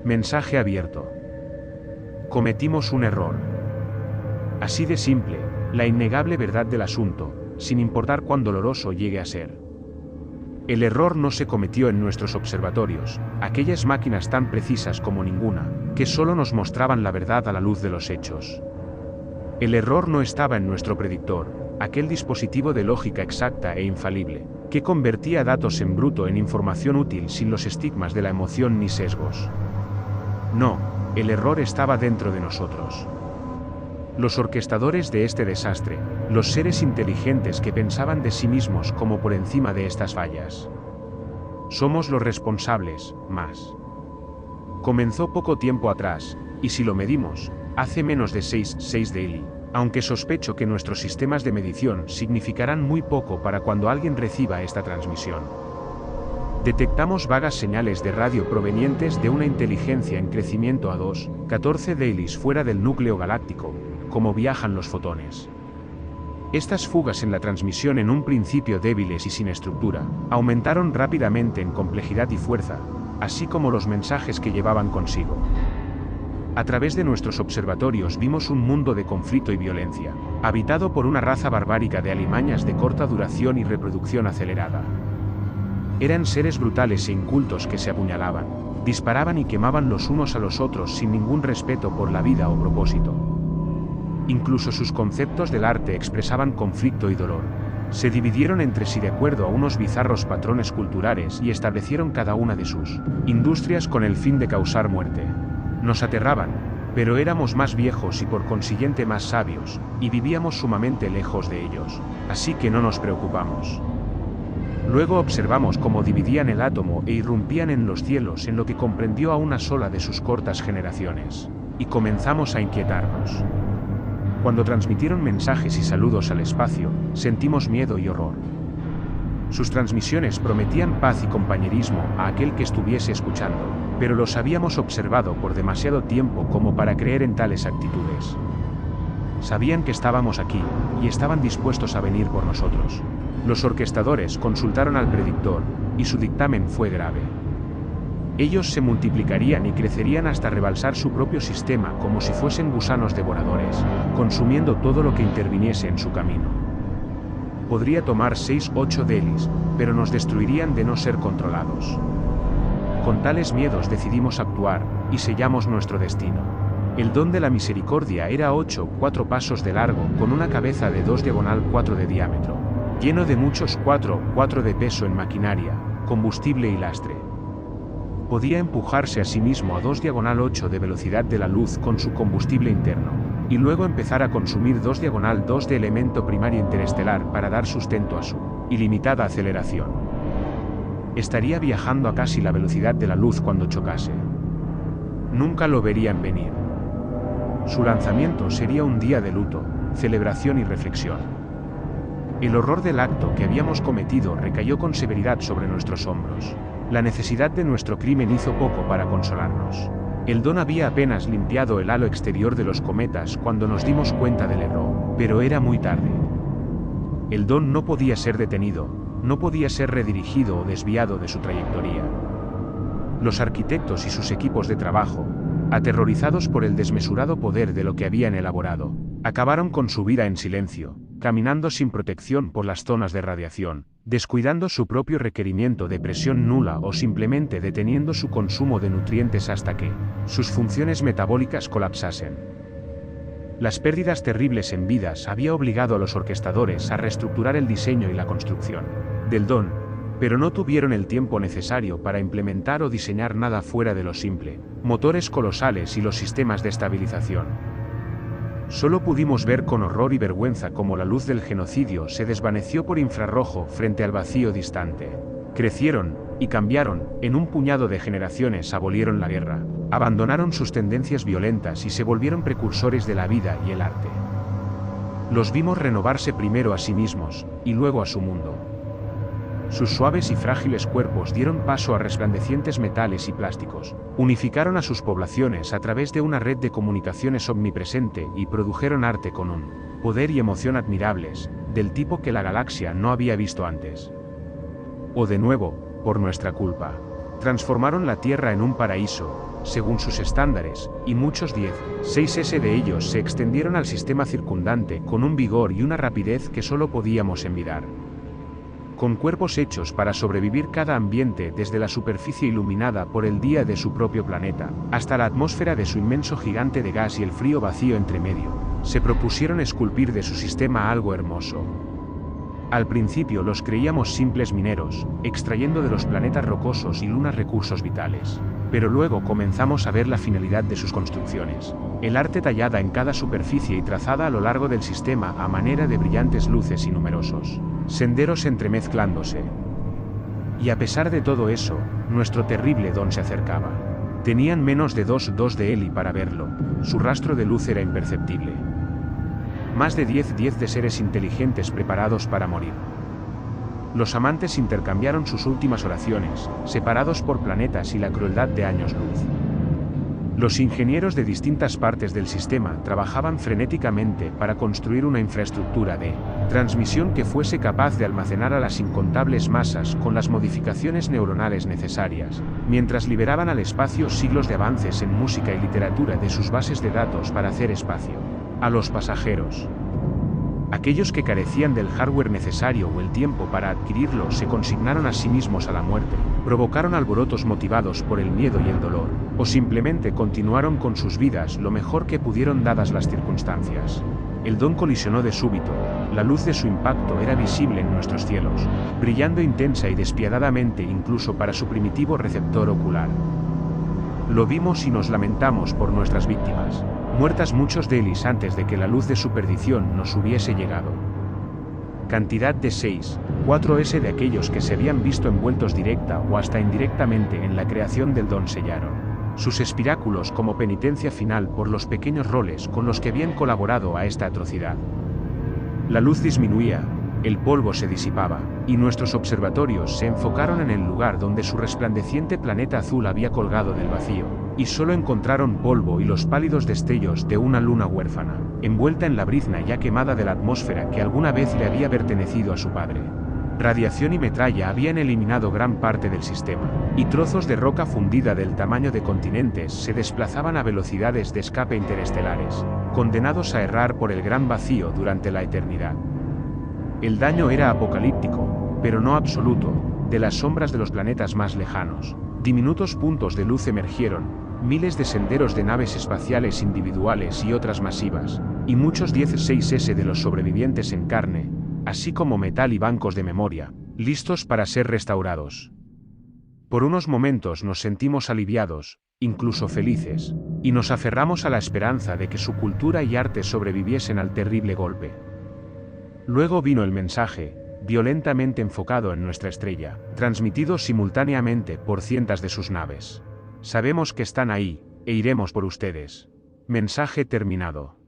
Mensaje abierto. Cometimos un error. Así de simple, la innegable verdad del asunto, sin importar cuán doloroso llegue a ser. El error no se cometió en nuestros observatorios, aquellas máquinas tan precisas como ninguna, que solo nos mostraban la verdad a la luz de los hechos. El error no estaba en nuestro predictor, aquel dispositivo de lógica exacta e infalible, que convertía datos en bruto en información útil sin los estigmas de la emoción ni sesgos. No, el error estaba dentro de nosotros. Los orquestadores de este desastre, los seres inteligentes que pensaban de sí mismos como por encima de estas fallas. Somos los responsables, más. Comenzó poco tiempo atrás, y si lo medimos, hace menos de 6 daily, aunque sospecho que nuestros sistemas de medición significarán muy poco para cuando alguien reciba esta transmisión. Detectamos vagas señales de radio provenientes de una inteligencia en crecimiento a 14 dailies fuera del núcleo galáctico, como viajan los fotones. Estas fugas en la transmisión, en un principio débiles y sin estructura, aumentaron rápidamente en complejidad y fuerza, así como los mensajes que llevaban consigo. A través de nuestros observatorios vimos un mundo de conflicto y violencia, habitado por una raza barbárica de alimañas de corta duración y reproducción acelerada. Eran seres brutales e incultos que se apuñalaban, disparaban y quemaban los unos a los otros sin ningún respeto por la vida o propósito. Incluso sus conceptos del arte expresaban conflicto y dolor. Se dividieron entre sí de acuerdo a unos bizarros patrones culturales y establecieron cada una de sus industrias con el fin de causar muerte. Nos aterraban, pero éramos más viejos y por consiguiente más sabios, y vivíamos sumamente lejos de ellos, así que no nos preocupamos. Luego observamos cómo dividían el átomo e irrumpían en los cielos en lo que comprendió a una sola de sus cortas generaciones, y comenzamos a inquietarnos. Cuando transmitieron mensajes y saludos al espacio, sentimos miedo y horror. Sus transmisiones prometían paz y compañerismo a aquel que estuviese escuchando, pero los habíamos observado por demasiado tiempo como para creer en tales actitudes. Sabían que estábamos aquí, y estaban dispuestos a venir por nosotros. Los orquestadores consultaron al predictor, y su dictamen fue grave. Ellos se multiplicarían y crecerían hasta rebalsar su propio sistema como si fuesen gusanos devoradores, consumiendo todo lo que interviniese en su camino. Podría tomar 6-8 dailies, pero nos destruirían de no ser controlados. Con tales miedos decidimos actuar, y sellamos nuestro destino. El don de la misericordia era 4 pasos de largo con una cabeza de 2/4 de diámetro, lleno de muchos 4 de peso en maquinaria, combustible y lastre. Podía empujarse a sí mismo a 2/8 de velocidad de la luz con su combustible interno, y luego empezar a consumir 2/2 de elemento primario interestelar para dar sustento a su ilimitada aceleración. Estaría viajando a casi la velocidad de la luz cuando chocase. Nunca lo verían venir. Su lanzamiento sería un día de luto, celebración y reflexión. El horror del acto que habíamos cometido recayó con severidad sobre nuestros hombros. La necesidad de nuestro crimen hizo poco para consolarnos. El don había apenas limpiado el halo exterior de los cometas cuando nos dimos cuenta del error, pero era muy tarde. El don no podía ser detenido, no podía ser redirigido o desviado de su trayectoria. Los arquitectos y sus equipos de trabajo, aterrorizados por el desmesurado poder de lo que habían elaborado, acabaron con su vida en silencio, caminando sin protección por las zonas de radiación, descuidando su propio requerimiento de presión nula o simplemente deteniendo su consumo de nutrientes hasta que sus funciones metabólicas colapsasen. Las pérdidas terribles en vidas había obligado a los orquestadores a reestructurar el diseño y la construcción del don, pero no tuvieron el tiempo necesario para implementar o diseñar nada fuera de lo simple, motores colosales y los sistemas de estabilización. Solo pudimos ver con horror y vergüenza cómo la luz del genocidio se desvaneció por infrarrojo frente al vacío distante. Crecieron, y cambiaron, en un puñado de generaciones abolieron la guerra, abandonaron sus tendencias violentas y se volvieron precursores de la vida y el arte. Los vimos renovarse primero a sí mismos, y luego a su mundo. Sus suaves y frágiles cuerpos dieron paso a resplandecientes metales y plásticos, unificaron a sus poblaciones a través de una red de comunicaciones omnipresente y produjeron arte con un poder y emoción admirables, del tipo que la galaxia no había visto antes. O de nuevo, por nuestra culpa, Transformaron la Tierra en un paraíso, según sus estándares, y muchos 16S de ellos se extendieron al sistema circundante con un vigor y una rapidez que solo podíamos envidiar. Con cuerpos hechos para sobrevivir cada ambiente desde la superficie iluminada por el día de su propio planeta, hasta la atmósfera de su inmenso gigante de gas y el frío vacío entre medio, se propusieron esculpir de su sistema algo hermoso. Al principio los creíamos simples mineros, extrayendo de los planetas rocosos y lunas recursos vitales. Pero luego comenzamos a ver la finalidad de sus construcciones. El arte tallada en cada superficie y trazada a lo largo del sistema a manera de brillantes luces y numerosos senderos entremezclándose. Y a pesar de todo eso, nuestro terrible don se acercaba. Tenían menos de 2 de él y para verlo, su rastro de luz era imperceptible. Más de 10 de seres inteligentes preparados para morir. Los amantes intercambiaron sus últimas oraciones, separados por planetas y la crueldad de años luz. Los ingenieros de distintas partes del sistema trabajaban frenéticamente para construir una infraestructura de transmisión que fuese capaz de almacenar a las incontables masas con las modificaciones neuronales necesarias, mientras liberaban al espacio siglos de avances en música y literatura de sus bases de datos para hacer espacio a los pasajeros. Aquellos que carecían del hardware necesario o el tiempo para adquirirlo se consignaron a sí mismos a la muerte, provocaron alborotos motivados por el miedo y el dolor, o simplemente continuaron con sus vidas lo mejor que pudieron dadas las circunstancias. El don colisionó de súbito, la luz de su impacto era visible en nuestros cielos, brillando intensa y despiadadamente incluso para su primitivo receptor ocular. Lo vimos y nos lamentamos por nuestras víctimas, muertas muchos de ellos antes de que la luz de su perdición nos hubiese llegado. Cantidad de 4S de aquellos que se habían visto envueltos directa o hasta indirectamente en la creación del don sellaron sus espiráculos como penitencia final por los pequeños roles con los que habían colaborado a esta atrocidad. La luz disminuía, el polvo se disipaba, y nuestros observatorios se enfocaron en el lugar donde su resplandeciente planeta azul había colgado del vacío, y solo encontraron polvo y los pálidos destellos de una luna huérfana, envuelta en la brizna ya quemada de la atmósfera que alguna vez le había pertenecido a su padre. Radiación y metralla habían eliminado gran parte del sistema, y trozos de roca fundida del tamaño de continentes se desplazaban a velocidades de escape interestelares, condenados a errar por el gran vacío durante la eternidad. El daño era apocalíptico, pero no absoluto, de las sombras de los planetas más lejanos. Diminutos puntos de luz emergieron, miles de senderos de naves espaciales individuales y otras masivas, y muchos 16S de los sobrevivientes en carne, así como metal y bancos de memoria, listos para ser restaurados. Por unos momentos nos sentimos aliviados, incluso felices, y nos aferramos a la esperanza de que su cultura y arte sobreviviesen al terrible golpe. Luego vino el mensaje, violentamente enfocado en nuestra estrella, transmitido simultáneamente por cientos de sus naves. Sabemos que están ahí, e iremos por ustedes. Mensaje terminado.